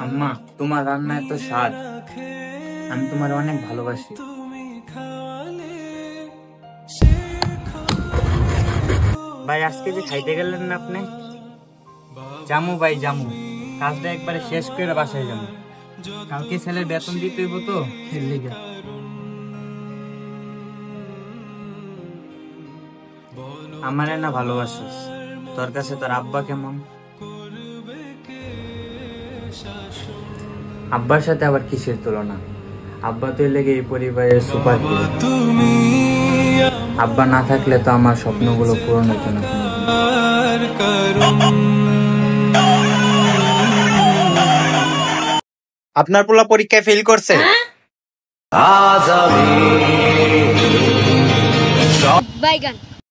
আম্মা, তোমার রান্না এত স্বাদ, আমি তোমার অনেক ভালোবাসি। ভাই, আজকে যে খাইতে গেলেন না আপনি? জামু ভাই, জামু। কাজটা একবারে শেষ করে বাসায় যাবো। কালকে ছেলের বেতন দিতে হইব তো, এর লিগা। আমারে না ভালোবাসিস, তোর কাছে তোর আব্বা কেমন? আব্বার সাথে আবার কিসের তুলনা? আব্বা তো লেগে এই পরিবারের সুপার হিরো। আব্বা না থাকলে তো আমার স্বপ্নগুলো পূরণ হতো না। আপনার পোলা পরীক্ষায় ফেল করছে। বাইগান।